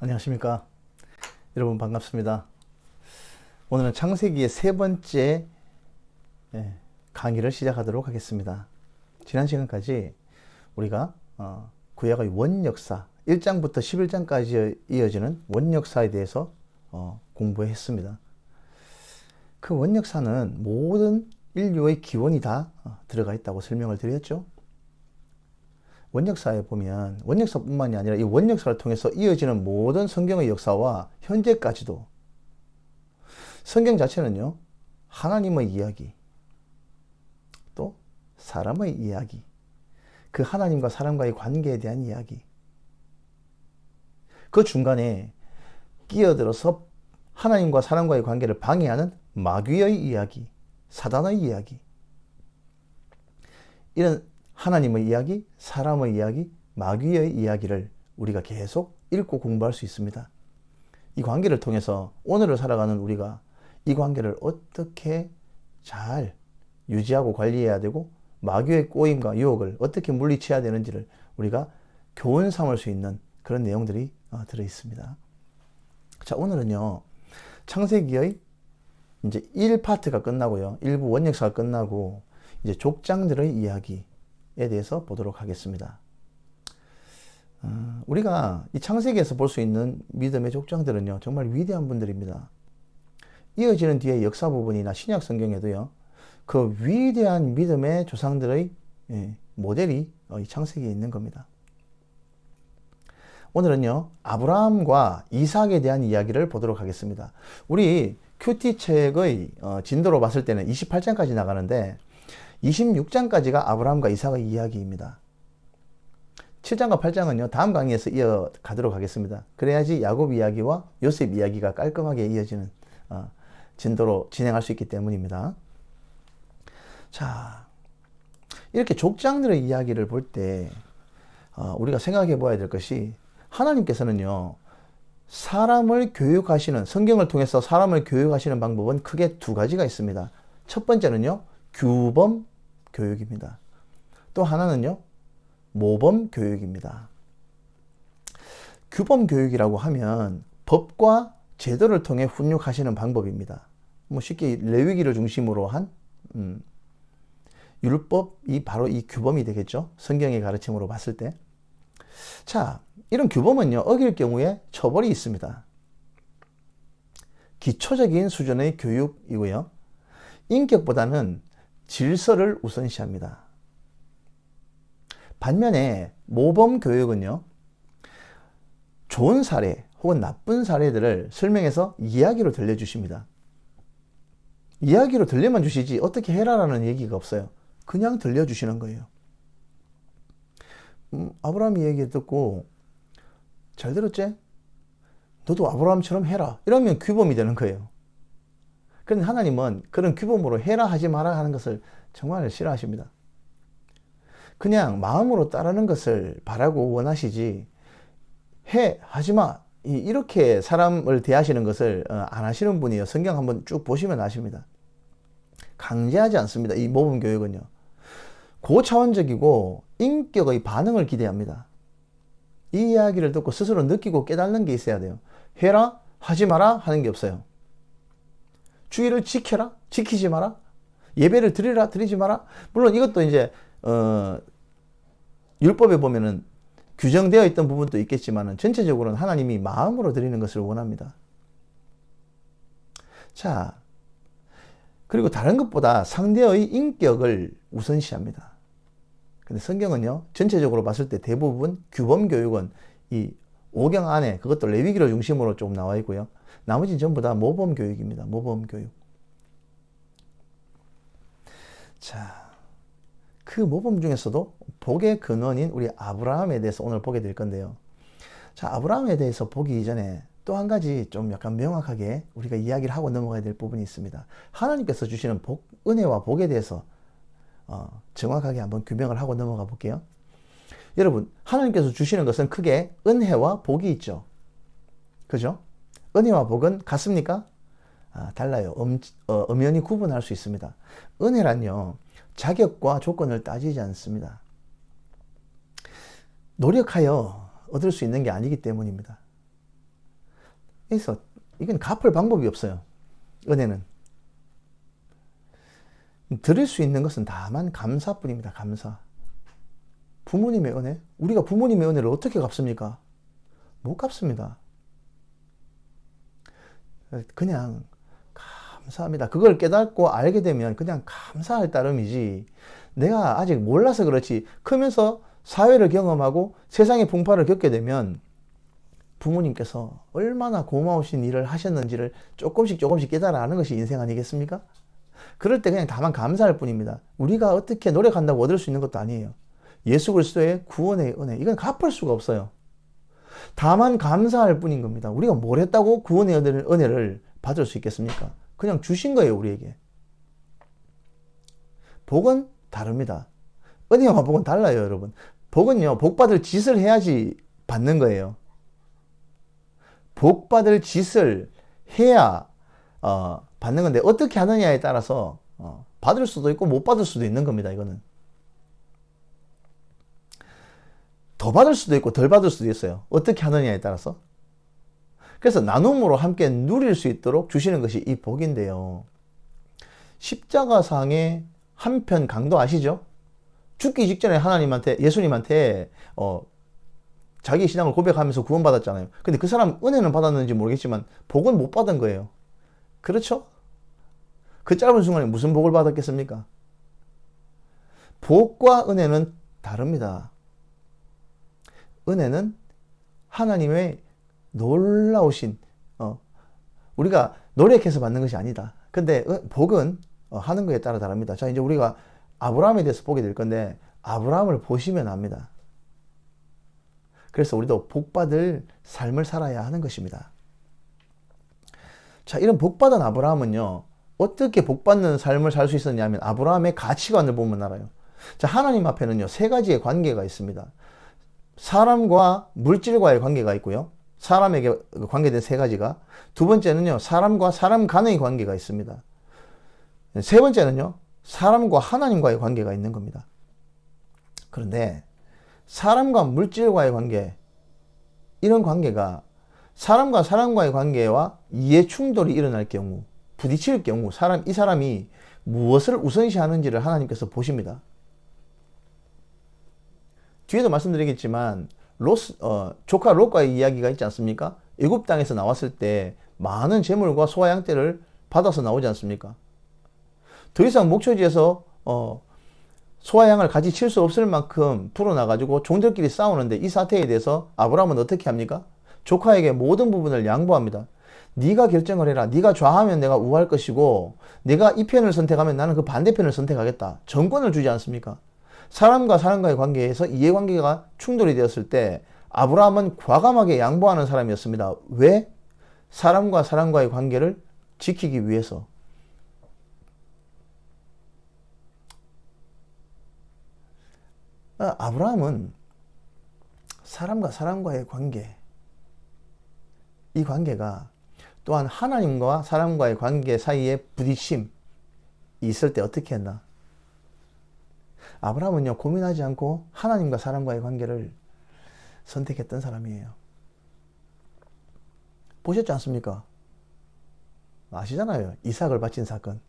안녕하십니까. 여러분 반갑습니다. 오늘은 창세기의 세 번째 강의를 시작하도록 하겠습니다. 지난 시간까지 우리가 구약의 원역사 1장부터 11장까지 이어지는 원역사에 대해서 공부했습니다. 그 원역사는 모든 인류의 기원이 다 들어가 있다고 설명을 드렸죠. 원역사에 보면 원역사뿐만이 아니라 이 원역사를 통해서 이어지는 모든 성경의 역사와 현재까지도 성경 자체는요, 하나님의 이야기, 또 사람의 이야기, 그 하나님과 사람과의 관계에 대한 이야기, 그 중간에 끼어들어서 하나님과 사람과의 관계를 방해하는 마귀의 이야기, 사단의 이야기, 이런 하나님의 이야기, 사람의 이야기, 마귀의 이야기를 우리가 계속 읽고 공부할 수 있습니다. 이 관계를 통해서 오늘을 살아가는 우리가 이 관계를 어떻게 잘 유지하고 관리해야 되고 마귀의 꼬임과 유혹을 어떻게 물리쳐야 되는지를 우리가 교훈 삼을 수 있는 그런 내용들이 들어 있습니다. 자, 오늘은요, 창세기의 이제 1파트가 끝나고요, 일부 원역사가 끝나고 이제 족장들의 이야기에 대해서 보도록 하겠습니다. 우리가 이 창세기에서 볼 수 있는 믿음의 족장들은요, 정말 위대한 분들입니다. 이어지는 뒤에 역사 부분이나 신약 성경에도요, 그 위대한 믿음의 조상들의 모델이 이 창세기에 있는 겁니다. 오늘은요, 아브라함과 이삭에 대한 이야기를 보도록 하겠습니다. 우리 큐티 책의 진도로 봤을 때는 28장까지 나가는데 26장까지가 아브라함과 이삭의 이야기입니다. 7장과 8장은요, 다음 강의에서 이어가도록 하겠습니다. 그래야지 야곱 이야기와 요셉 이야기가 깔끔하게 이어지는 진도로 진행할 수 있기 때문입니다. 자, 이렇게 족장들의 이야기를 볼 때 우리가 생각해 봐야 될 것이, 하나님께서는요, 사람을 교육하시는, 성경을 통해서 사람을 교육하시는 방법은 크게 두 가지가 있습니다. 첫 번째는요, 규범 교육입니다. 또 하나는요, 모범 교육입니다. 규범 교육이라고 하면 법과 제도를 통해 훈육하시는 방법입니다. 뭐 쉽게 레위기를 중심으로 한 율법이 바로 이 규범이 되겠죠. 성경의 가르침으로 봤을 때. 자, 이런 규범은요, 어길 경우에 처벌이 있습니다. 기초적인 수준의 교육이고요, 인격보다는 질서를 우선시합니다. 반면에 모범 교육은요, 좋은 사례 혹은 나쁜 사례들을 설명해서 이야기로 들려주십니다. 이야기로 들려만 주시지 어떻게 해라라는 얘기가 없어요. 그냥 들려주시는 거예요. 아브라함 얘기 듣고 잘 들었지? 너도 아브라함처럼 해라. 이러면 규범이 되는 거예요. 그런데 하나님은 그런 규범으로 해라 하지 마라 하는 것을 정말 싫어하십니다. 그냥 마음으로 따르는 것을 바라고 원하시지, 하지 마, 이렇게 사람을 대하시는 것을 안 하시는 분이에요. 성경 한번 쭉 보시면 아십니다. 강제하지 않습니다. 이 모범 교육은요, 고차원적이고 인격의 반응을 기대합니다. 이 이야기를 듣고 스스로 느끼고 깨닫는 게 있어야 돼요. 해라, 하지 마라 하는 게 없어요. 주의를 지켜라, 지키지 마라, 예배를 드리라, 드리지 마라. 물론 이것도 이제 율법에 보면은 규정되어 있던 부분도 있겠지만 전체적으로는 하나님이 마음으로 드리는 것을 원합니다. 자, 그리고 다른 것보다 상대의 인격을 우선시합니다. 근데 성경은요, 전체적으로 봤을 때 대부분 규범 교육은 이 5경 안에, 그것도 레위기를 중심으로 좀 나와 있고요, 나머지는 전부 다 모범 교육입니다. 모범 교육. 자, 그 모범 중에서도 복의 근원인 우리 아브라함에 대해서 오늘 보게 될 건데요. 자, 아브라함에 대해서 보기 이전에 또 한 가지 좀 약간 명확하게 우리가 이야기를 하고 넘어가야 될 부분이 있습니다. 하나님께서 주시는 복, 은혜와 복에 대해서 정확하게 한번 규명을 하고 넘어가 볼게요. 여러분, 하나님께서 주시는 것은 크게 은혜와 복이 있죠. 그죠? 은혜와 복은 같습니까? 달라요. 엄연히 구분할 수 있습니다. 은혜란요, 자격과 조건을 따지지 않습니다. 노력하여 얻을 수 있는 게 아니기 때문입니다. 그래서 이건 갚을 방법이 없어요. 은혜는. 드릴 수 있는 것은 다만 감사뿐입니다. 감사. 부모님의 은혜? 우리가 부모님의 은혜를 어떻게 갚습니까? 못 갚습니다. 그냥 감사합니다. 그걸 깨닫고 알게 되면 그냥 감사할 따름이지, 내가 아직 몰라서 그렇지, 크면서 사회를 경험하고 세상의 풍파를 겪게 되면 부모님께서 얼마나 고마우신 일을 하셨는지를 조금씩 깨달아가는 것이 인생 아니겠습니까? 그럴 때 그냥 다만 감사할 뿐입니다. 우리가 어떻게 노력한다고 얻을 수 있는 것도 아니에요. 예수 그리스도의 구원의 은혜, 이건 갚을 수가 없어요. 다만 감사할 뿐인 겁니다. 우리가 뭘 했다고 구원의 은혜를 받을 수 있겠습니까? 그냥 주신 거예요, 우리에게. 복은 다릅니다. 은혜와 복은 달라요, 여러분. 복은요, 복 받을 짓을 해야지 받는 거예요. 복 받을 짓을 해야 받는 건데, 어떻게 하느냐에 따라서 받을 수도 있고 못 받을 수도 있는 겁니다. 이거는 더 받을 수도 있고 덜 받을 수도 있어요. 어떻게 하느냐에 따라서. 그래서 나눔으로 함께 누릴 수 있도록 주시는 것이 이 복인데요. 십자가상의 한편 강도 아시죠? 죽기 직전에 예수님한테 자기 신앙을 고백하면서 구원받았잖아요. 근데 그 사람 은혜는 받았는지 모르겠지만 복은 못 받은 거예요. 그렇죠? 그 짧은 순간에 무슨 복을 받았겠습니까? 복과 은혜는 다릅니다. 은혜는 하나님의 놀라우신, 우리가 노력해서 받는 것이 아니다. 근데 복은 하는 거에 따라 다릅니다. 자, 이제 우리가 아브라함에 대해서 보게 될 건데, 아브라함을 보시면 압니다. 그래서 우리도 복받을 삶을 살아야 하는 것입니다. 자, 이런 복받은 아브라함은요, 어떻게 복받는 삶을 살 수 있었냐면 아브라함의 가치관을 보면 알아요. 자, 하나님 앞에는요, 세 가지의 관계가 있습니다. 사람과 물질과의 관계가 있고요. 사람에게 관계된 세 가지가. 두 번째는요, 사람과 사람 간의 관계가 있습니다. 세 번째는요, 사람과 하나님과의 관계가 있는 겁니다. 그런데 사람과 물질과의 관계, 이런 관계가 사람과 사람과의 관계와 이해 충돌이 일어날 경우, 부딪힐 경우 이 사람이 무엇을 우선시하는지를 하나님께서 보십니다. 뒤에도 말씀드리겠지만 조카 롯과의 이야기가 있지 않습니까? 애굽 땅에서 나왔을 때 많은 재물과 소와 양떼를 받아서 나오지 않습니까? 더 이상 목초지에서 소와 양을 같이 칠 수 없을 만큼 불어나가지고 종들끼리 싸우는데, 이 사태에 대해서 아브라함은 어떻게 합니까? 조카에게 모든 부분을 양보합니다. 네가 결정을 해라. 네가 좌하면 내가 우할 것이고, 네가 이 편을 선택하면 나는 그 반대편을 선택하겠다. 정권을 주지 않습니까? 사람과 사람과의 관계에서 이해관계가 충돌이 되었을 때 아브라함은 과감하게 양보하는 사람이었습니다. 왜? 사람과 사람과의 관계를 지키기 위해서. 아브라함은 사람과 사람과의 관계, 이 관계가 또한 하나님과 사람과의 관계 사이에 부딪힘이 있을 때 어떻게 했나? 아브라함은요, 고민하지 않고 하나님과 사람과의 관계를 선택했던 사람이에요. 보셨지 않습니까? 아시잖아요. 이삭을 바친 사건.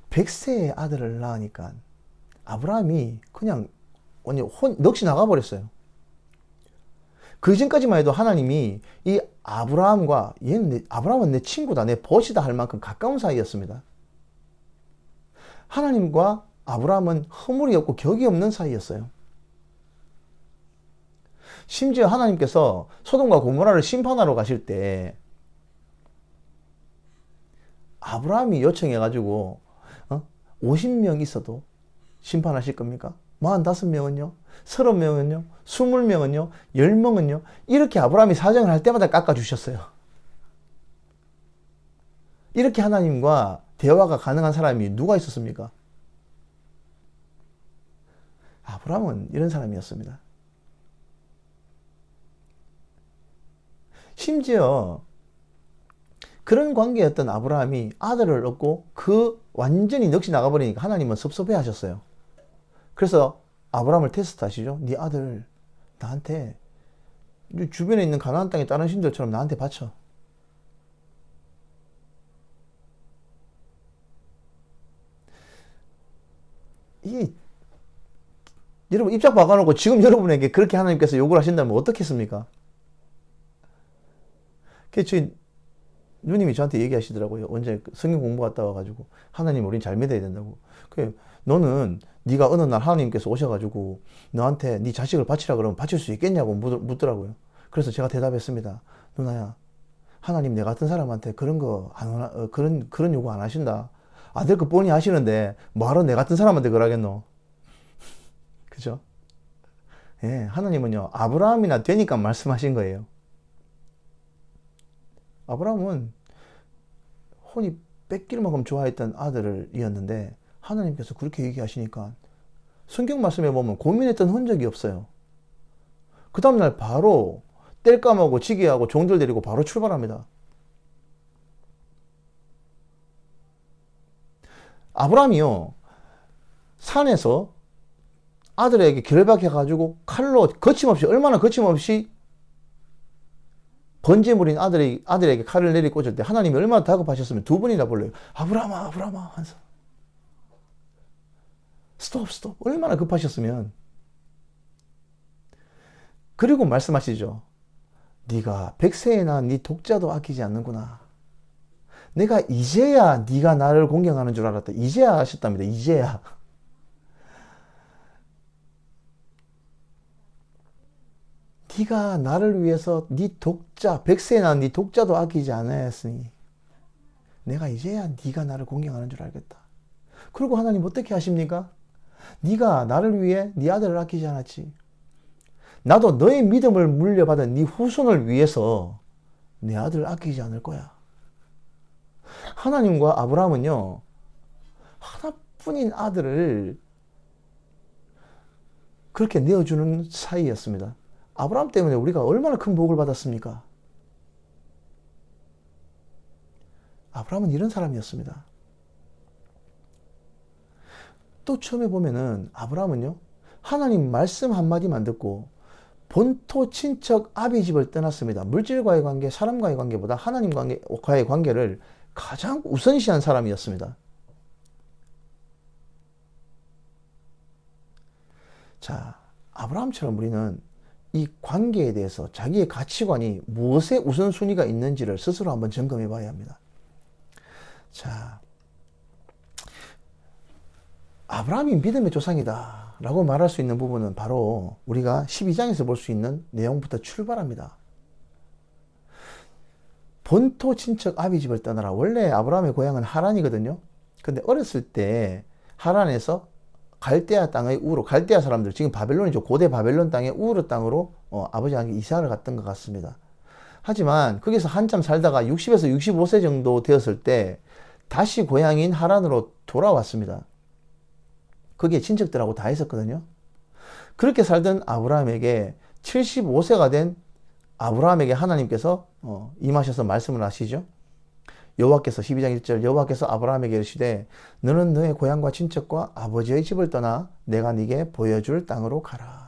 100세의 아들을 낳으니까 아브라함이 그냥 넋이 나가버렸어요. 그 전까지만 해도 하나님이 이 아브라함은 내 친구다, 내 벗이다 할 만큼 가까운 사이였습니다. 하나님과 아브라함은 허물이 없고 격이 없는 사이였어요. 심지어 하나님께서 소돔과 고모라를 심판하러 가실 때 아브라함이 요청해가지고 50명 있어도 심판하실 겁니까? 45명은요? 30명은요? 20명은요? 10명은요? 이렇게 아브라함이 사정을 할 때마다 깎아주셨어요. 이렇게 하나님과 대화가 가능한 사람이 누가 있었습니까? 아브라함은 이런 사람이었습니다. 심지어 그런 관계였던 아브라함이 아들을 얻고 완전히 넋이 나가버리니까 하나님은 섭섭해 하셨어요. 그래서 아브라함을 테스트 하시죠. 네 아들 나한테, 주변에 있는 가나안 땅의 다른 신들처럼 나한테 바쳐. 여러분 입장 바꿔놓고 지금 여러분에게 그렇게 하나님께서 요구를 하신다면 어떻겠습니까? 저희 누님이 저한테 얘기하시더라고요. 언제 성경 공부 갔다 와가지고 하나님 우린 잘 믿어야 된다고. 너는 네가 어느 날 하나님께서 오셔가지고 너한테 네 자식을 바치라 그러면 바칠 수 있겠냐고 묻더라고요. 그래서 제가 대답했습니다. 누나야, 하나님 내 같은 사람한테 그런 거 안, 그런 요구 안 하신다. 아들 그 뻔히 하시는데 뭐하러 내 같은 사람한테 그러겠노? 그죠? 예, 하나님은요 아브라함이나 되니까 말씀하신 거예요. 아브라함은 혼이 뺏길 만큼 좋아했던 아들을 이었는데 하나님께서 그렇게 얘기하시니까 성경 말씀에 보면 고민했던 흔적이 없어요. 그 다음날 바로 뗄감하고 지게하고 종들 데리고 바로 출발합니다. 아브라함이요 산에서 아들에게 결박해가지고 칼로 거침없이 얼마나 거침없이 번제물인 아들에게 칼을 내리꽂을 때 하나님이 얼마나 다급하셨으면 두 번이나 불러요. 아브라함아 아브라함아 하면서 스톱 얼마나 급하셨으면. 그리고 말씀하시죠. 네가 백세에 낳은 네 독자도 아끼지 않는구나. 내가 이제야 네가 나를 공경하는 줄 알았다. 이제야 하셨답니다. 이제야. 네가 나를 위해서 네 독자, 백세에 낳은 네 독자도 아끼지 않았으니 내가 이제야 네가 나를 공경하는 줄 알겠다. 그리고 하나님 어떻게 하십니까? 네가 나를 위해 네 아들을 아끼지 않았지. 나도 너의 믿음을 물려받은 네 후손을 위해서 내 아들을 아끼지 않을 거야. 하나님과 아브라함은요, 하나뿐인 아들을 그렇게 내어주는 사이였습니다. 아브라함 때문에 우리가 얼마나 큰 복을 받았습니까? 아브라함은 이런 사람이었습니다. 또 처음에 보면은 아브라함은요, 하나님 말씀 한마디만 듣고 본토 친척 아비 집을 떠났습니다. 물질과의 관계, 사람과의 관계보다 하나님과의 관계를 가장 우선시한 사람이었습니다. 자, 아브라함처럼 우리는 이 관계에 대해서 자기의 가치관이 무엇에 우선순위가 있는지를 스스로 한번 점검해 봐야 합니다. 자, 아브라함이 믿음의 조상이다 라고 말할 수 있는 부분은 바로 우리가 12장에서 볼 수 있는 내용부터 출발합니다. 본토 친척 아비 집을 떠나라. 원래 아브라함의 고향은 하란이거든요. 근데 어렸을 때 하란에서 갈대아 땅의 우르, 갈대아 사람들, 지금 바벨론이죠. 고대 바벨론 땅의 우르 땅으로 아버지와 함께 이사를 갔던 것 같습니다. 하지만 거기서 한참 살다가 60에서 65세 정도 되었을 때 다시 고향인 하란으로 돌아왔습니다. 거기에 친척들하고 다 있었거든요. 그렇게 살던 아브라함에게 75세가 된 아브라함에게 하나님께서 임하셔서 말씀을 하시죠. 여호와께서 12장 1절 여호와께서 아브라함에게 이르시되 너는 너의 고향과 친척과 아버지의 집을 떠나 내가 네게 보여줄 땅으로 가라.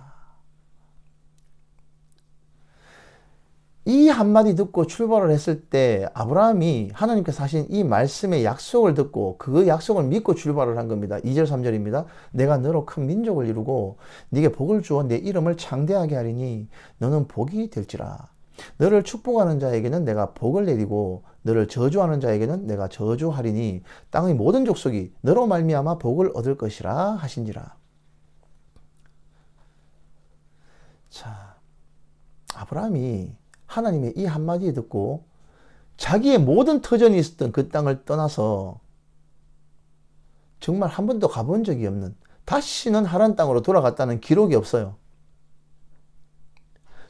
이 한마디 듣고 출발을 했을 때 아브라함이 하나님께서 하신 이 말씀의 약속을 듣고 그 약속을 믿고 출발을 한 겁니다. 2절 3절입니다. 내가 너로 큰 민족을 이루고 네게 복을 주어 내 이름을 창대하게 하리니 너는 복이 될지라. 너를 축복하는 자에게는 내가 복을 내리고 너를 저주하는 자에게는 내가 저주하리니 땅의 모든 족속이 너로 말미암아 복을 얻을 것이라 하신지라. 자, 아브라함이 하나님의 이 한마디 듣고 자기의 모든 터전이 있었던 그 땅을 떠나서 정말 한 번도 가본 적이 없는, 다시는 하란 땅으로 돌아갔다는 기록이 없어요.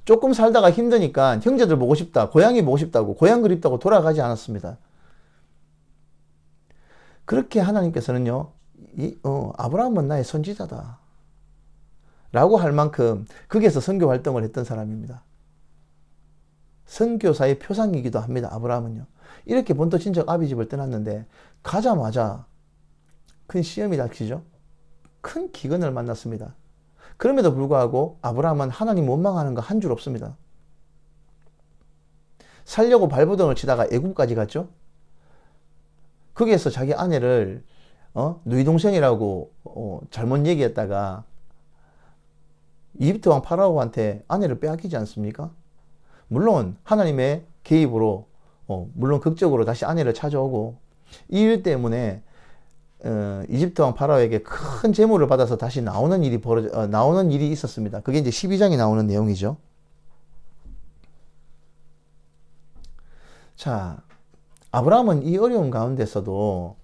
조금 살다가 힘드니까 형제들 보고 싶다, 고향이 보고 싶다고, 고향 그립다고 돌아가지 않았습니다. 그렇게 하나님께서는요, 아브라함은 나의 선지자다 라고 할 만큼 거기에서 선교 활동을 했던 사람입니다. 선교사의 표상이기도 합니다. 아브라함은요. 이렇게 본토 친척 아비 집을 떠났는데 가자마자 큰 시험이 닥치죠. 큰 기근을 만났습니다. 그럼에도 불구하고 아브라함은 하나님 원망하는 거 한 줄 없습니다. 살려고 발버둥을 치다가 애굽까지 갔죠. 거기에서 자기 아내를 누이 동생이라고 잘못 얘기했다가 이집트 왕 파라오한테 아내를 빼앗기지 않습니까? 물론 하나님의 개입으로 물론 극적으로 다시 아내를 찾아오고 이 일 때문에 이집트 왕 파라오에게 큰 재물을 받아서 다시 나오는 일이 있었습니다. 그게 이제 12장에 나오는 내용이죠. 자, 아브라함은 이 어려운 가운데서도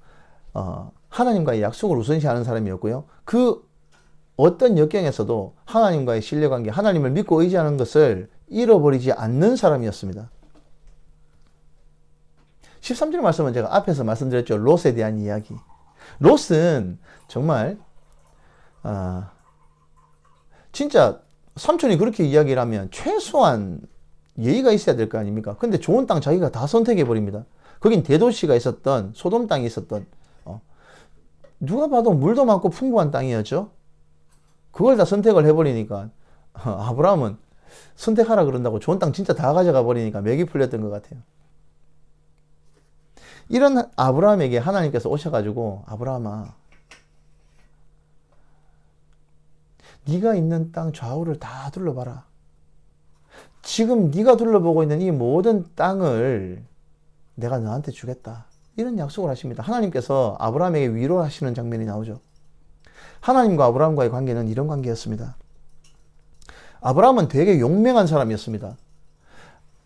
하나님과의 약속을 우선시하는 사람이었고요. 그 어떤 역경에서도 하나님과의 신뢰관계, 하나님을 믿고 의지하는 것을 잃어버리지 않는 사람이었습니다. 13절 말씀은 제가 앞에서 말씀드렸죠. 롯에 대한 이야기. 롯은 정말 진짜 삼촌이 그렇게 이야기를 하면 최소한 예의가 있어야 될 거 아닙니까? 근데 좋은 땅 자기가 다 선택해 버립니다. 거긴 대도시가 있었던 소돔 땅이 있었던 누가 봐도 물도 많고 풍부한 땅이었죠. 그걸 다 선택을 해버리니까 아브라함은 선택하라 그런다고 좋은 땅 진짜 다 가져가 버리니까 맥이 풀렸던 것 같아요. 이런 아브라함에게 하나님께서 오셔가지고 아브라함아, 네가 있는 땅 좌우를 다 둘러봐라. 지금 네가 둘러보고 있는 이 모든 땅을 내가 너한테 주겠다. 이런 약속을 하십니다. 하나님께서 아브라함에게 위로하시는 장면이 나오죠. 하나님과 아브라함과의 관계는 이런 관계였습니다. 아브라함은 되게 용맹한 사람이었습니다.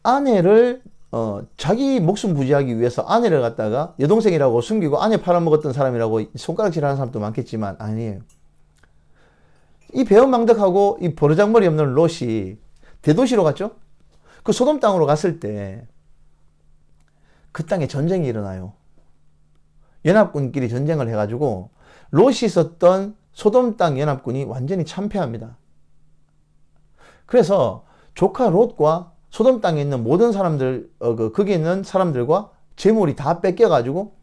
아내를 자기 목숨 부지하기 위해서 아내를 갖다가 여동생이라고 숨기고 아내 팔아먹었던 사람이라고 손가락질하는 사람도 많겠지만 아니에요. 이 배은망덕하고 이 버르장머리 없는 롯이 대도시로 갔죠. 그 소돔 땅으로 갔을 때 그 땅에 전쟁이 일어나요. 연합군끼리 전쟁을 해가지고 롯이 있었던 소돔 땅 연합군이 완전히 참패합니다. 그래서 조카 롯과 소돔 땅에 있는 모든 사람들, 거기 있는 사람들과 재물이 다 뺏겨가지고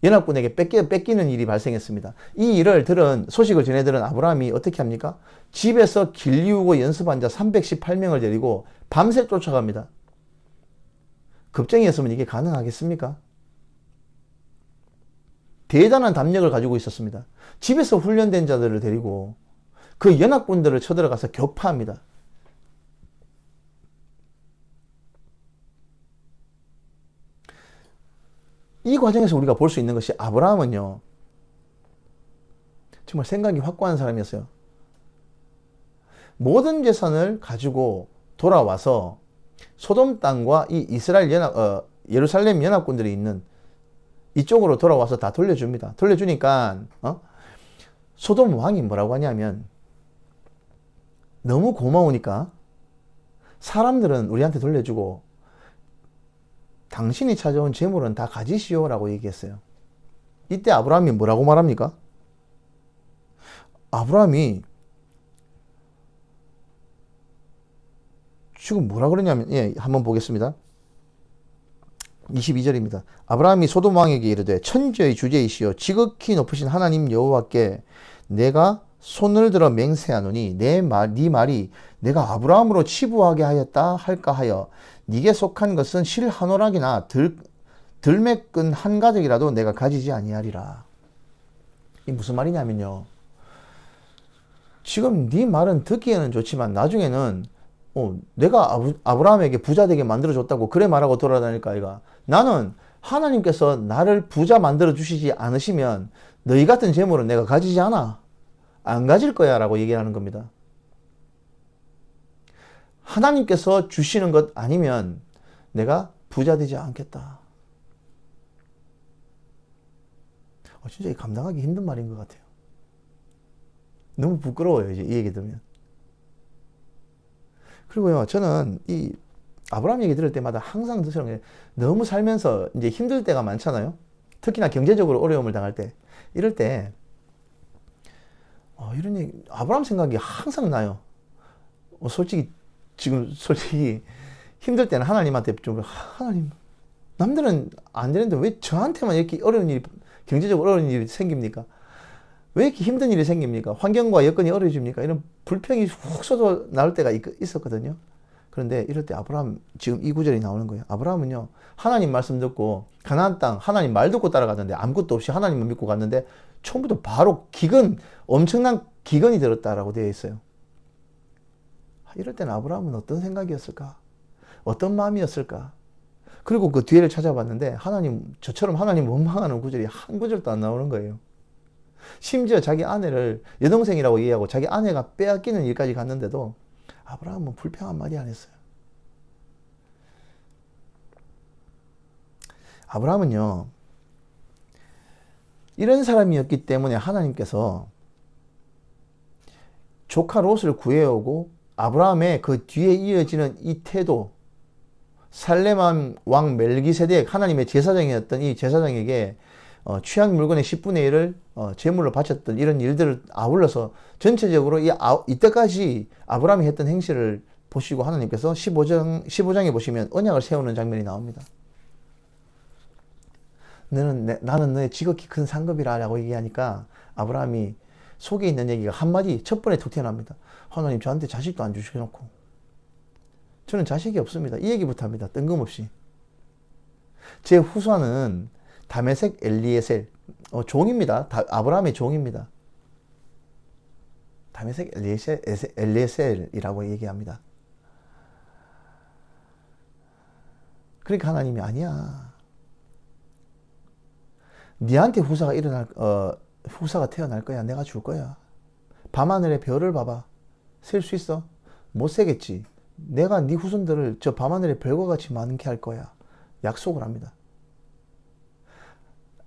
연합군에게 뺏기는 일이 발생했습니다. 이 소식을 전해들은 아브라함이 어떻게 합니까? 집에서 길리우고 연습한 자 318명을 데리고 밤새 쫓아갑니다. 겁쟁이였으면 이게 가능하겠습니까? 대단한 담력을 가지고 있었습니다. 집에서 훈련된 자들을 데리고 그 연합군들을 쳐들어가서 격파합니다. 이 과정에서 우리가 볼 수 있는 것이 아브라함은요, 정말 생각이 확고한 사람이었어요. 모든 재산을 가지고 돌아와서 소돔 땅과 이 예루살렘 연합군들이 있는 이쪽으로 돌아와서 다 돌려줍니다. 돌려주니까 소돔 왕이 뭐라고 하냐면 너무 고마우니까 사람들은 우리한테 돌려주고 당신이 찾아온 재물은 다 가지시오 라고 얘기했어요. 이때 아브라함이 뭐라고 말합니까? 아브라함이 지금 뭐라 그러냐면, 한번 보겠습니다. 22절입니다. 아브라함이 소돔 왕에게 이르되 천지의 주제이시여 지극히 높으신 하나님 여호와께 내가 손을 들어 맹세하노니 네 말이 내가 아브라함으로 치부하게 하였다 할까 하여 네게 속한 것은 실 한 오락이나 들매끈 한 가닥이라도 내가 가지지 아니하리라. 이 무슨 말이냐면요, 지금 네 말은 듣기에는 좋지만 나중에는 내가 아브라함에게 부자 되게 만들어줬다고 그래 말하고 돌아다닐까 아이가. 나는 하나님께서 나를 부자 만들어 주시지 않으시면 너희 같은 재물은 내가 가지지 않아. 안 가질 거야 라고 얘기하는 겁니다. 하나님께서 주시는 것 아니면 내가 부자 되지 않겠다. 진짜 감당하기 힘든 말인 것 같아요. 너무 부끄러워요, 이제 이 얘기 들으면. 그리고요, 저는 이 아브라함 얘기 들을 때마다 항상 드시는 게 너무 살면서 이제 힘들 때가 많잖아요. 특히나 경제적으로 어려움을 당할 때. 이럴 때, 이런 얘기, 아브라함 생각이 항상 나요. 솔직히 힘들 때는 하나님한테 좀, 하나님, 남들은 안 되는데 왜 저한테만 이렇게 경제적으로 어려운 일이 생깁니까? 왜 이렇게 힘든 일이 생깁니까? 환경과 여건이 어려워집니까? 이런 불평이 훅 쏟아 나올 때가 있었거든요. 그런데 이럴 때 아브라함, 지금 이 구절이 나오는 거예요. 아브라함은요, 하나님 말씀 듣고 가나안 땅 하나님 말 듣고 따라갔는데 아무것도 없이 하나님만 믿고 갔는데 처음부터 바로 엄청난 기근이 들었다라고 되어 있어요. 이럴 때는 아브라함은 어떤 생각이었을까? 어떤 마음이었을까? 그리고 그 뒤에를 찾아봤는데 하나님, 저처럼 하나님 원망하는 구절이 한 구절도 안 나오는 거예요. 심지어 자기 아내를 여동생이라고 이해하고 자기 아내가 빼앗기는 일까지 갔는데도 아브라함은 불평 한마디 안 했어요. 아브라함은요, 이런 사람이었기 때문에 하나님께서 조카 롯을 구해오고 아브라함의 그 뒤에 이어지는 이 태도, 살레만 왕 멜기세덱, 하나님의 제사장이었던 이 제사장에게 취한 물건의 10분의 1을 제물로 바쳤던 이런 일들을 아울러서 전체적으로 이때까지 아브라함이 했던 행실을 보시고 하나님께서 15장에 보시면 언약을 세우는 장면이 나옵니다. 나는 너의 지극히 큰 상급이라 라고 얘기하니까 아브라함이 속에 있는 얘기가 한마디 첫 번에 툭 튀어나옵니다. 하나님, 저한테 자식도 안 주셔놓고 저는 자식이 없습니다. 이 얘기부터 합니다. 뜬금없이. 제 후손은 다메섹 엘리에셀, 종입니다. 아브라함의 종입니다. 다메섹 엘리에셀이라고 얘기합니다. 그러니까 하나님이 아니야. 니한테 후사가 태어날 거야. 내가 줄 거야. 밤하늘의 별을 봐봐. 셀 수 있어? 못 세겠지. 내가 네 후손들을 저 밤하늘의 별과 같이 많게 할 거야. 약속을 합니다.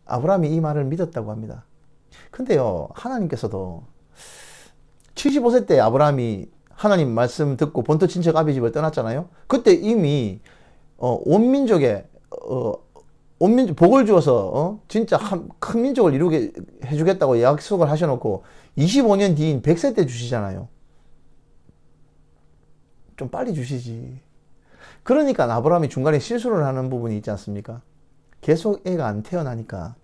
아브라함이 이 말을 믿었다고 합니다. 근데요, 하나님께서도 75세 때 아브라함이 하나님 말씀 듣고 본토 친척 아비 집을 떠났잖아요. 그때 이미 온 민족에 복을 주어서 진짜 큰 민족을 이루게 해주겠다고 약속을 하셔놓고 25년 뒤인 100세 때 주시잖아요. 좀 빨리 주시지. 그러니까 아브라함이 중간에 실수를 하는 부분이 있지 않습니까? 계속 애가 안 태어나니까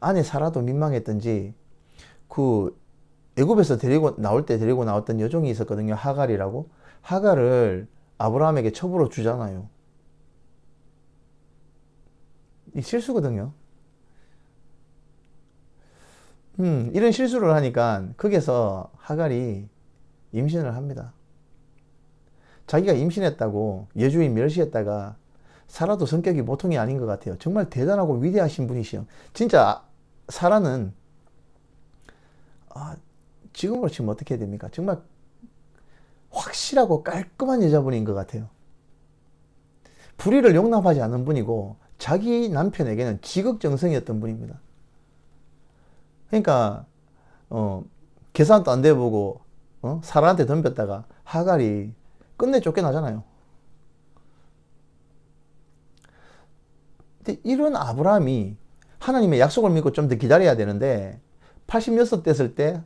아내 사라도 민망했던지 그 애굽에서 나올 때 데리고 나왔던 여종이 있었거든요. 하갈이라고. 하갈을 아브라함에게 첩으로 주잖아요. 이 실수거든요. 이런 실수를 하니까 거기서 하갈이 임신을 합니다. 자기가 임신했다고 여주인 멸시했다가 사라도 성격이 보통이 아닌 것 같아요. 정말 대단하고 위대하신 분이시요. 진짜 사라는 지금으로 치면 어떻게 해야 됩니까? 정말 확실하고 깔끔한 여자분인 것 같아요. 불의를 용납하지 않는 분이고 자기 남편에게는 지극정성이었던 분입니다. 그러니까 계산도 안 돼보고 사라한테 덤볐다가 하갈이 끝내 쫓겨나잖아요. 근데 이런 아브라함이 하나님의 약속을 믿고 좀 더 기다려야 되는데 86 됐을 때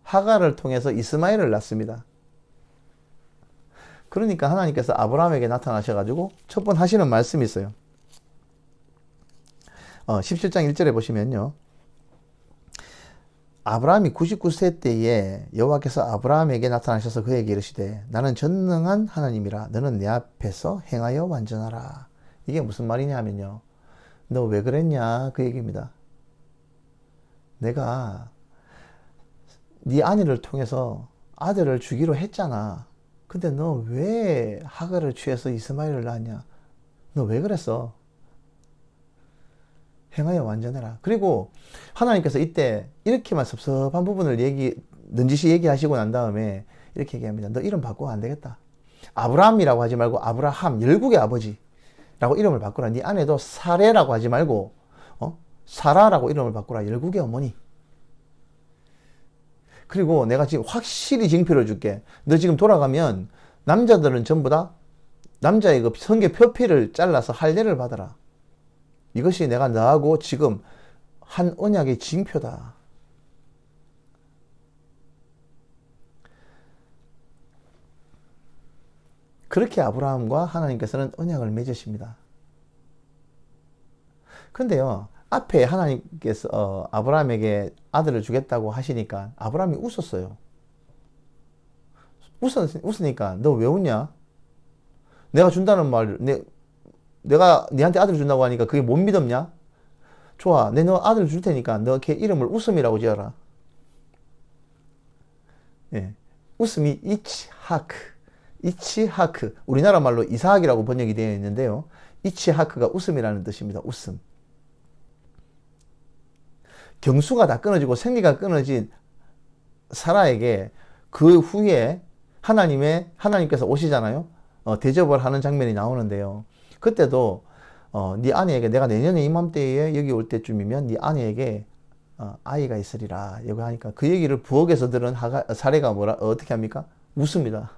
하갈을 통해서 이스마엘을 낳습니다. 그러니까 하나님께서 아브라함에게 나타나셔가지고 첫 번 하시는 말씀이 있어요. 17장 1절에 보시면요. 아브라함이 99세 때에 여호와께서 아브라함에게 나타나셔서 그에게 이르시되 나는 전능한 하나님이라 너는 내 앞에서 행하여 완전하라. 이게 무슨 말이냐 하면요. 너 왜 그랬냐 그 얘기입니다. 내가 네 아내를 통해서 아들을 주기로 했잖아. 근데 너 왜 하갈을 취해서 이스마엘을 낳았냐? 너 왜 그랬어? 행하여 완전해라. 그리고 하나님께서 이때 이렇게만 섭섭한 부분을 넌지시 얘기하시고 난 다음에 이렇게 얘기합니다. 너 이름 바꾸면 안 되겠다. 아브라함이라고 하지 말고 아브라함, 열국의 아버지라고 이름을 바꾸라. 네 아내도 사레라고 하지 말고 사라라고 이름을 바꾸라. 열국의 어머니. 그리고 내가 지금 확실히 징표를 줄게. 너 지금 돌아가면 남자들은 전부 다 남자의 그 성계 표피를 잘라서 할례를 받아라. 이것이 내가 너하고 지금 한 언약의 징표다. 그렇게 아브라함과 하나님께서는 언약을 맺으십니다. 근데요, 앞에 하나님께서 아브라함에게 아들을 주겠다고 하시니까 아브라함이 웃었어요. 웃으니까 너 왜 웃냐? 내가 준다는 말, 내가 니한테 아들을 준다고 하니까 그게 못 믿었냐? 좋아, 내 너 아들을 줄 테니까 너 걔 이름을 웃음이라고 지어라. 예. 웃음이 이치하크. 이치하크. 우리나라 말로 이사학이라고 번역이 되어 있는데요. 이치하크가 웃음이라는 뜻입니다. 웃음. 경수가 다 끊어지고 생리가 끊어진 사라에게 그 후에 하나님께서 오시잖아요. 대접을 하는 장면이 나오는데요. 그때도 네 아내에게 내가 내년에 이맘때에 여기 올 때쯤이면 네 아내에게 아이가 있으리라. 이거 하니까 그 얘기를 부엌에서 들은 사례가 어떻게 합니까? 웃습니다.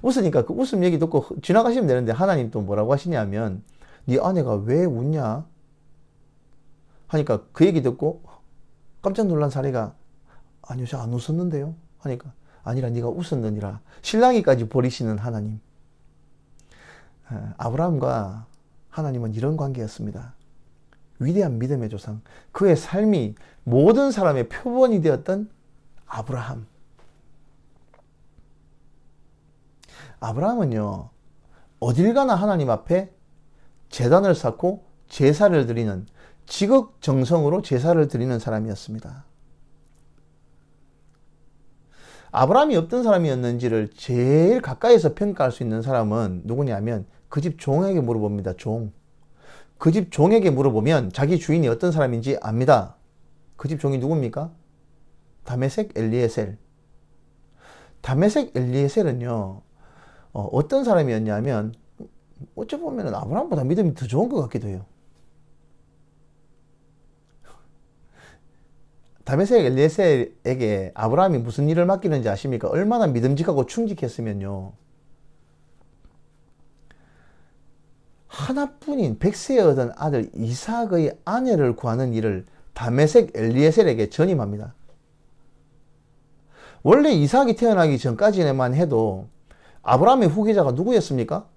웃으니까 그 웃음 얘기 듣고 지나가시면 되는데 하나님 또 뭐라고 하시냐면 네 아내가 왜 웃냐? 하니까 그 얘기 듣고 깜짝 놀란 사례가 아니요, 저 안 웃었는데요. 하니까 아니라 네가 웃었느니라. 신랑이까지 버리시는 하나님. 아브라함과 하나님은 이런 관계였습니다. 위대한 믿음의 조상. 그의 삶이 모든 사람의 표본이 되었던 아브라함. 아브라함은요, 어딜 가나 하나님 앞에 제단을 쌓고 제사를 드리는, 지극정성으로 제사를 드리는 사람이었습니다. 아브라함이 어떤 사람이었는지를 제일 가까이서 평가할 수 있는 사람은 누구냐면 그 집 종에게 물어봅니다. 종. 그 집 종에게 물어보면 자기 주인이 어떤 사람인지 압니다. 그 집 종이 누굽니까? 다메섹 엘리에셀. 다메섹 엘리에셀은요, 어떤 사람이었냐면 어찌 보면 아브라함보다 믿음이 더 좋은 것 같기도 해요. 다메섹 엘리에셀에게 아브라함이 무슨 일을 맡기는지 아십니까? 얼마나 믿음직하고 충직했으면요. 하나뿐인 100세에 얻은 아들 이삭의 아내를 구하는 일을 다메섹 엘리에셀에게 전임합니다. 원래 이삭이 태어나기 전까지만 해도 아브라함의 후계자가 누구였습니까?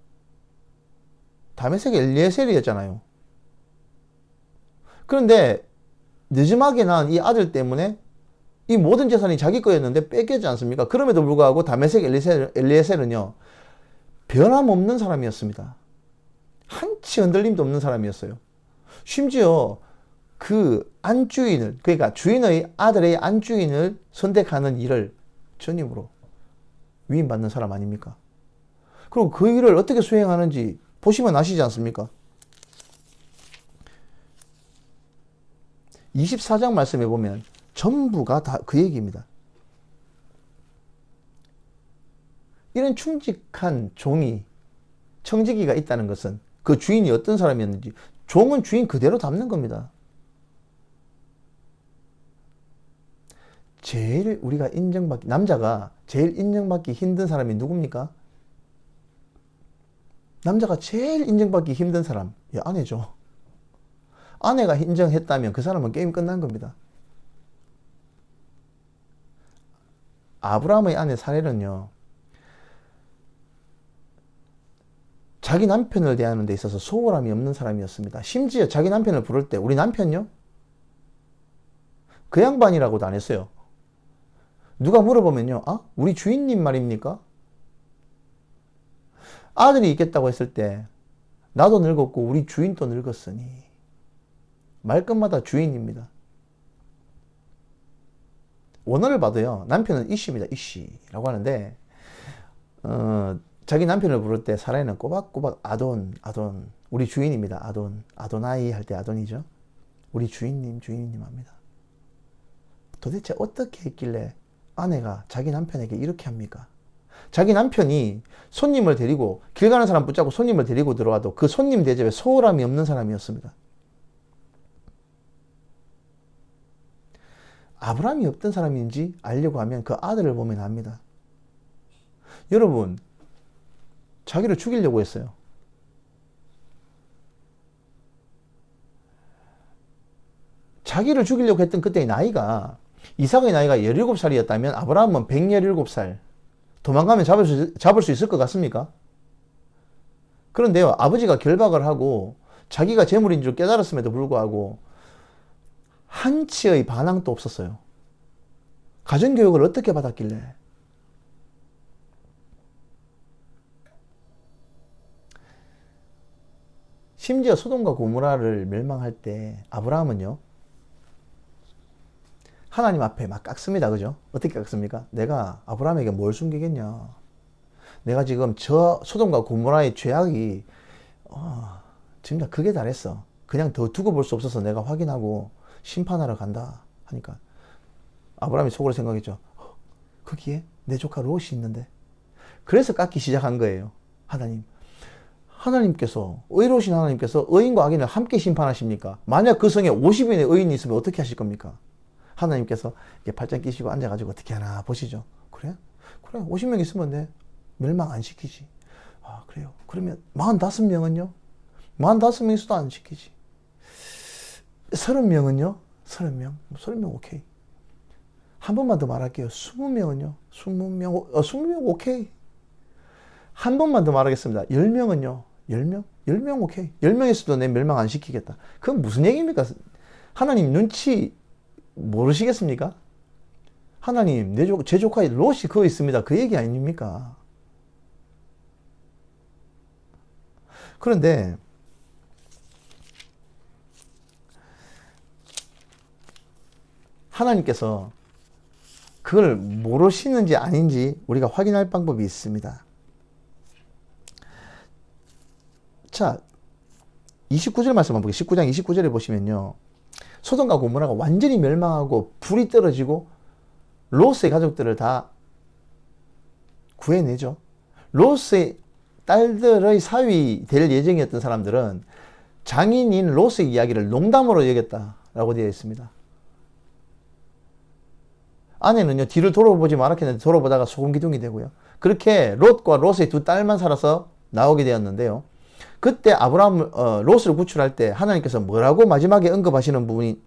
다메섹 엘리에셀이었잖아요. 그런데 늦음하게 난 이 아들 때문에 이 모든 재산이 자기 거였는데 뺏겼지 않습니까? 그럼에도 불구하고 다메섹 엘리에셀은요, 변함없는 사람이었습니다. 한치 흔들림도 없는 사람이었어요. 심지어 그 안주인을, 그러니까 주인의 아들의 안주인을 선택하는 일을 전임으로 위임받는 사람 아닙니까? 그리고 그 일을 어떻게 수행하는지 보시면 아시지 않습니까? 24장 말씀에 보면 전부가 다 그 얘기입니다. 이런 충직한 종이, 청지기가 있다는 것은 그 주인이 어떤 사람이었는지, 종은 주인 그대로 담는 겁니다. 제일 우리가 남자가 제일 인정받기 힘든 사람이 누굽니까? 남자가 제일 인정받기 힘든 사람, 아내죠. 아내가 인정했다면 그 사람은 게임 끝난 겁니다. 아브라함의 아내 사례는요, 자기 남편을 대하는 데 있어서 소홀함이 없는 사람이었습니다. 심지어 자기 남편을 부를 때 우리 남편요? 그 양반이라고도 안 했어요. 누가 물어보면요, 우리 주인님 말입니까? 아들이 있겠다고 했을 때 나도 늙었고 우리 주인도 늙었으니 말끝마다 주인입니다. 원어를 봐도요, 남편은 이씨입니다. 이씨라고 하는데 자기 남편을 부를 때 사라에는 꼬박꼬박 아돈, 우리 주인입니다. 아도나이 할 때 아돈이죠. 우리 주인님 합니다. 도대체 어떻게 했길래 아내가 자기 남편에게 이렇게 합니까? 자기 남편이 손님을 데리고, 길 가는 사람 붙잡고 손님을 데리고 들어와도 그 손님 대접에 소홀함이 없는 사람이었습니다. 아브라함이 어떤 사람인지 알려고 하면 그 아들을 보면 압니다. 여러분, 자기를 죽이려고 했어요. 자기를 죽이려고 했던 그때의 나이가, 이삭의 나이가 17살이었다면 아브라함은 117살. 도망가면 잡을 수 있을 것 같습니까? 그런데요, 아버지가 결박을 하고 자기가 재물인 줄 깨달았음에도 불구하고 한치의 반항도 없었어요. 가정교육을 어떻게 받았길래? 심지어 소돔과 고모라를 멸망할 때 아브라함은요, 하나님 앞에 막 깎습니다. 그죠? 어떻게 깎습니까? 내가 아브라함에게 뭘 숨기겠냐? 내가 지금 저 소돔과 고모라의 죄악이 진짜 그게 달했어. 그냥 더 두고 볼 수 없어서 내가 확인하고 심판하러 간다 하니까 아브라함이 속으로 생각했죠. 거기에 내 조카 롯이 있는데. 그래서 깎기 시작한 거예요. 하나님께서 의로우신 하나님께서 의인과 악인을 함께 심판하십니까? 만약 그 성에 50인의 의인이 있으면 어떻게 하실 겁니까? 하나님께서 이렇게 팔짱 끼시고 앉아가지고 어떻게 하나 보시죠. 그래? 50명 있으면 내 멸망 안 시키지. 아, 그래요. 그러면 45명은요? 45명 있어도 안 시키지. 30명은요? 30명 오케이. 한 번만 더 말할게요. 20명은요? 20명 오케이. 한 번만 더 말하겠습니다. 10명은요? 10명? 10명 오케이. 10명 있어도 내 멸망 안 시키겠다. 그건 무슨 얘기입니까? 하나님 눈치 모르시겠습니까? 하나님, 제 조카에 롯이 그거 있습니다. 그 얘기 아닙니까? 그런데 하나님께서 그걸 모르시는지 아닌지 우리가 확인할 방법이 있습니다. 자, 29절 말씀 한번 볼게요. 19장 29절에 보시면요. 소돔과 고모라가 완전히 멸망하고 불이 떨어지고 롯의 가족들을 다 구해내죠. 롯의 딸들의 사위 될 예정이었던 사람들은 장인인 롯의 이야기를 농담으로 여겼다라고 되어 있습니다. 아내는요, 뒤를 돌아보지 말았겠는데 돌아보다가 소금기둥이 되고요. 그렇게 롯과 롯의 두 딸만 살아서 나오게 되었는데요. 그때 롯을 구출할 때 하나님께서 뭐라고 마지막에 언급하시느냐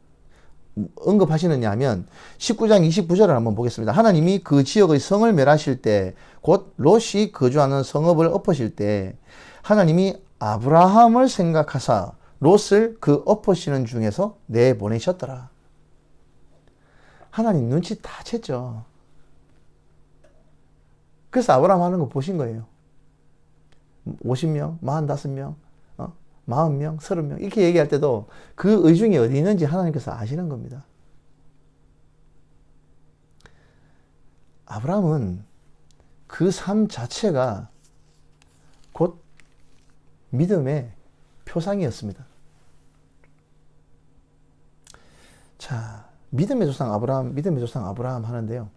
하면 19장 29절을 한번 보겠습니다. 하나님이 그 지역의 성을 멸하실 때, 곧 롯이 거주하는 성읍을 엎으실 때 하나님이 아브라함을 생각하사 롯을 그 엎으시는 중에서 내보내셨더라. 하나님 눈치 다 챘죠. 그래서 아브라함 하는 거 보신 거예요. 50명, 45명, 40명, 30명 이렇게 얘기할 때도 그 의중이 어디 있는지 하나님께서 아시는 겁니다. 아브라함은 그 삶 자체가 곧 믿음의 표상이었습니다. 자, 믿음의 조상 아브라함 하는데요.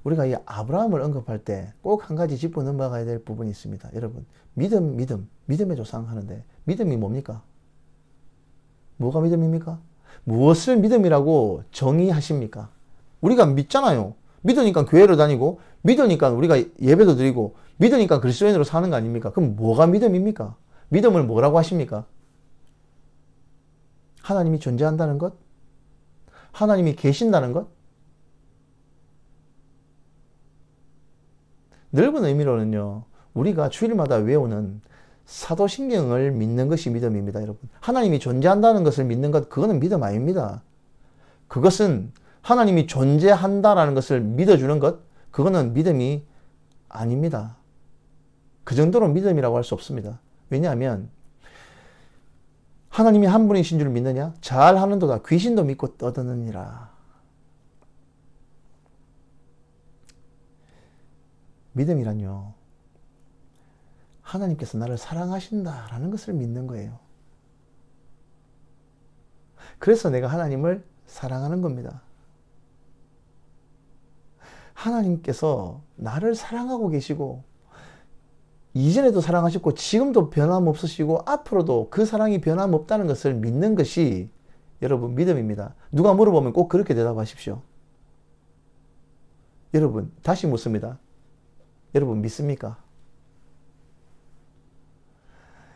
우리가 이 아브라함을 언급할 때 꼭 한 가지 짚고 넘어가야 될 부분이 있습니다. 여러분, 믿음의 조상 하는데 믿음이 뭡니까? 뭐가 믿음입니까? 무엇을 믿음이라고 정의하십니까? 우리가 믿잖아요. 믿으니까 교회를 다니고, 믿으니까 우리가 예배도 드리고, 믿으니까 그리스도인으로 사는 거 아닙니까? 그럼 뭐가 믿음입니까? 믿음을 뭐라고 하십니까? 하나님이 존재한다는 것? 하나님이 계신다는 것? 넓은 의미로는요, 우리가 주일마다 외우는 사도신경을 믿는 것이 믿음입니다, 여러분. 하나님이 존재한다는 것을 믿는 것, 그거는 믿음 아닙니다. 그것은 하나님이 존재한다라는 것을 믿어주는 것, 그거는 믿음이 아닙니다. 그 정도로 믿음이라고 할 수 없습니다. 왜냐하면 하나님이 한 분이신 줄 믿느냐? 잘하는도다 귀신도 믿고 떠드느니라. 믿음이란요, 하나님께서 나를 사랑하신다라는 것을 믿는 거예요. 그래서 내가 하나님을 사랑하는 겁니다. 하나님께서 나를 사랑하고 계시고, 이전에도 사랑하셨고, 지금도 변함없으시고, 앞으로도 그 사랑이 변함없다는 것을 믿는 것이 여러분 믿음입니다. 누가 물어보면 꼭 그렇게 대답하십시오. 여러분, 다시 묻습니다. 여러분 믿습니까?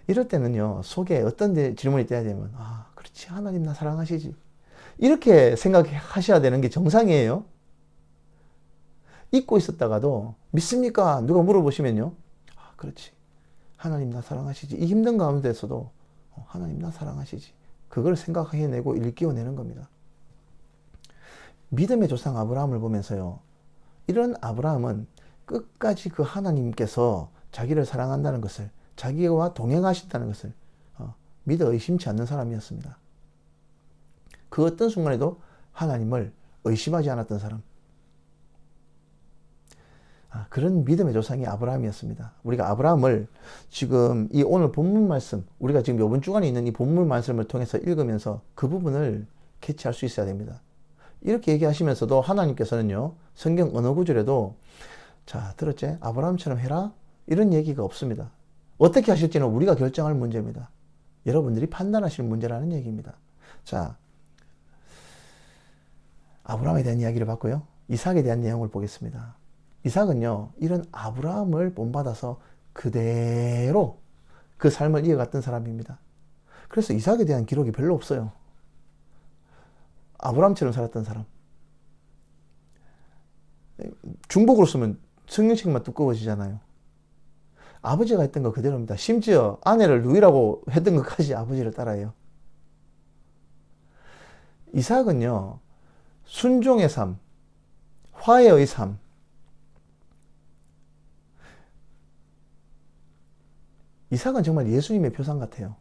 이럴 때는요, 속에 어떤 질문이 떠야 되면, 그렇지, 하나님 나 사랑하시지, 이렇게 생각하셔야 되는 게 정상이에요. 잊고 있었다가도 믿습니까? 누가 물어보시면요, 그렇지, 하나님 나 사랑하시지, 이 힘든 가운데서도 하나님 나 사랑하시지, 그걸 생각해내고 일깨워내는 겁니다. 믿음의 조상 아브라함을 보면서요, 이런 아브라함은 끝까지 그 하나님께서 자기를 사랑한다는 것을, 자기와 동행하신다는 것을 믿어 의심치 않는 사람이었습니다. 그 어떤 순간에도 하나님을 의심하지 않았던 사람. 그런 믿음의 조상이 아브라함이었습니다. 우리가 아브라함을 지금 이 오늘 본문 말씀, 우리가 지금 이번 주간에 있는 이 본문 말씀을 통해서 읽으면서 그 부분을 캐치할 수 있어야 됩니다. 이렇게 얘기하시면서도 하나님께서는요, 성경 어느 구절에도 자, 들었지? 아브라함처럼 해라? 이런 얘기가 없습니다. 어떻게 하실지는 우리가 결정할 문제입니다. 여러분들이 판단하실 문제라는 얘기입니다. 자, 아브라함에 대한 이야기를 봤고요. 이삭에 대한 내용을 보겠습니다. 이삭은요, 이런 아브라함을 본받아서 그대로 그 삶을 이어갔던 사람입니다. 그래서 이삭에 대한 기록이 별로 없어요. 아브라함처럼 살았던 사람. 중복으로 쓰면 성경책만 두꺼워지잖아요. 아버지가 했던 거 그대로입니다. 심지어 아내를 누이라고 했던 것까지 아버지를 따라해요. 이삭은요, 순종의 삶, 화해의 삶, 이삭은 정말 예수님의 표상 같아요.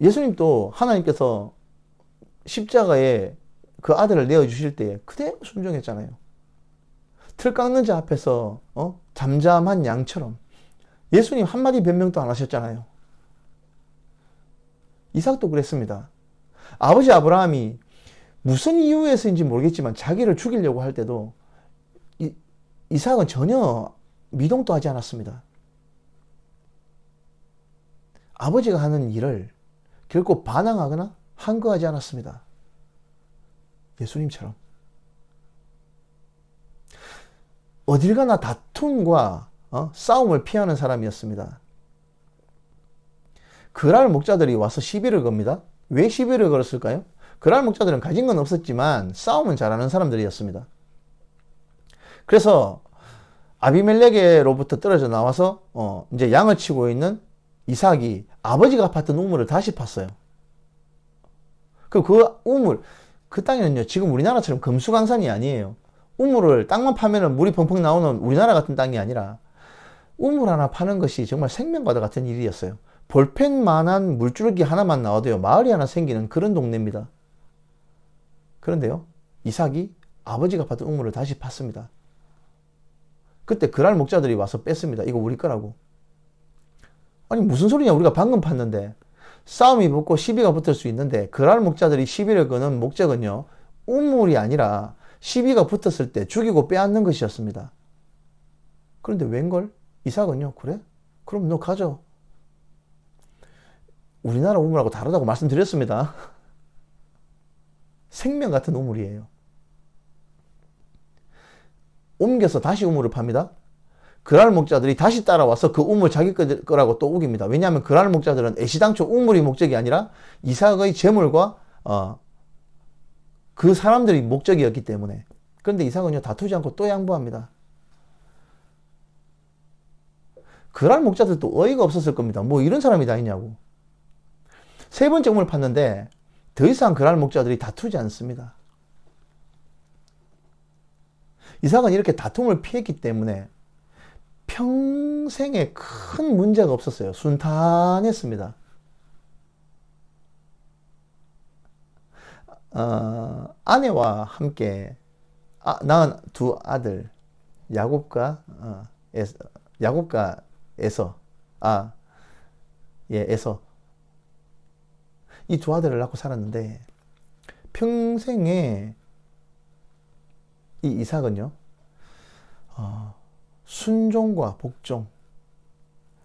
예수님도 하나님께서 십자가에 그 아들을 내어주실 때 그대로 순종했잖아요. 틀 깎는 자 앞에서 잠잠한 양처럼 예수님 한마디 변명도 안 하셨잖아요. 이삭도 그랬습니다. 아버지 아브라함이 무슨 이유에서인지 모르겠지만 자기를 죽이려고 할 때도 이삭은 전혀 미동도 하지 않았습니다. 아버지가 하는 일을 결코 반항하거나 항거하지 않았습니다. 예수님처럼. 어딜 가나 다툼과 싸움을 피하는 사람이었습니다. 그랄 목자들이 와서 시비를 겁니다. 왜 시비를 걸었을까요? 그랄 목자들은 가진 건 없었지만 싸움은 잘하는 사람들이었습니다. 그래서 아비멜렉으로부터 떨어져 나와서 이제 양을 치고 있는 이삭이 아버지가 팠던 우물을 다시 팠어요. 그 우물, 그 땅에는요, 지금 우리나라처럼 금수강산이 아니에요. 우물을 땅만 파면은 물이 펑펑 나오는 우리나라 같은 땅이 아니라 우물 하나 파는 것이 정말 생명과도 같은 일이었어요. 볼펜만한 물줄기 하나만 나와도요, 마을이 하나 생기는 그런 동네입니다. 그런데요, 이삭이 아버지가 팠던 우물을 다시 팠습니다. 그때 그랄 목자들이 와서 뺐습니다. 이거 우리 거라고. 아니 무슨 소리냐, 우리가 방금 팠는데. 싸움이 붙고 시비가 붙을 수 있는데 그랄 목자들이 시비를 거는 목적은요, 우물이 아니라 시비가 붙었을 때 죽이고 빼앗는 것이었습니다. 그런데 웬걸? 이삭은요, 그래? 그럼 너 가져. 우리나라 우물하고 다르다고 말씀드렸습니다. 생명 같은 우물이에요. 옮겨서 다시 우물을 팝니다. 그랄 목자들이 다시 따라와서 그 우물 자기 거라고 또 우깁니다. 왜냐하면 그랄 목자들은 애시당초 우물이 목적이 아니라 이삭의 재물과 그 사람들이 목적이었기 때문에. 그런데 이삭은요, 다투지 않고 또 양보합니다. 그랄 목자들도 어이가 없었을 겁니다. 뭐 이런 사람이 다 있냐고. 세 번째 우물을 팠는데 더 이상 그랄 목자들이 다투지 않습니다. 이삭은 이렇게 다툼을 피했기 때문에 평생에 큰 문제가 없었어요. 순탄했습니다. 아내와 함께 낳은 두 아들 야곱과 에서 이 두 아들을 낳고 살았는데 평생에 이 이삭은요, 순종과 복종,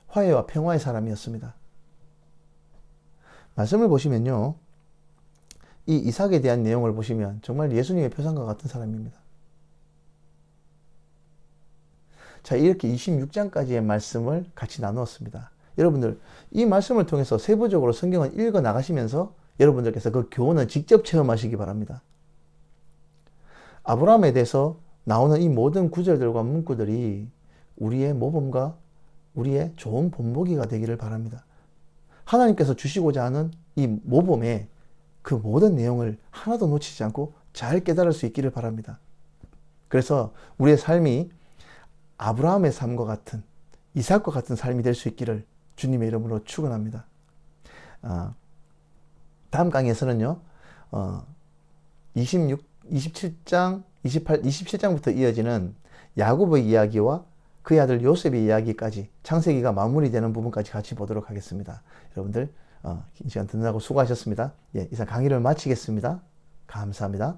화해와 평화의 사람이었습니다. 말씀을 보시면요, 이 이삭에 대한 내용을 보시면 정말 예수님의 표상과 같은 사람입니다. 자, 이렇게 26장까지의 말씀을 같이 나누었습니다. 여러분들, 이 말씀을 통해서 세부적으로 성경을 읽어 나가시면서 여러분들께서 그 교훈을 직접 체험하시기 바랍니다. 아브라함에 대해서 나오는 이 모든 구절들과 문구들이 우리의 모범과 우리의 좋은 본보기가 되기를 바랍니다. 하나님께서 주시고자 하는 이 모범의 그 모든 내용을 하나도 놓치지 않고 잘 깨달을 수 있기를 바랍니다. 그래서 우리의 삶이 아브라함의 삶과 같은, 이삭과 같은 삶이 될 수 있기를 주님의 이름으로 축원합니다. 다음 강의에서는요, 27장, 27장부터 이어지는 야곱의 이야기와 그의 아들 요셉의 이야기까지 창세기가 마무리되는 부분까지 같이 보도록 하겠습니다. 여러분들 긴 시간 듣느라고 수고하셨습니다. 예, 이상 강의를 마치겠습니다. 감사합니다.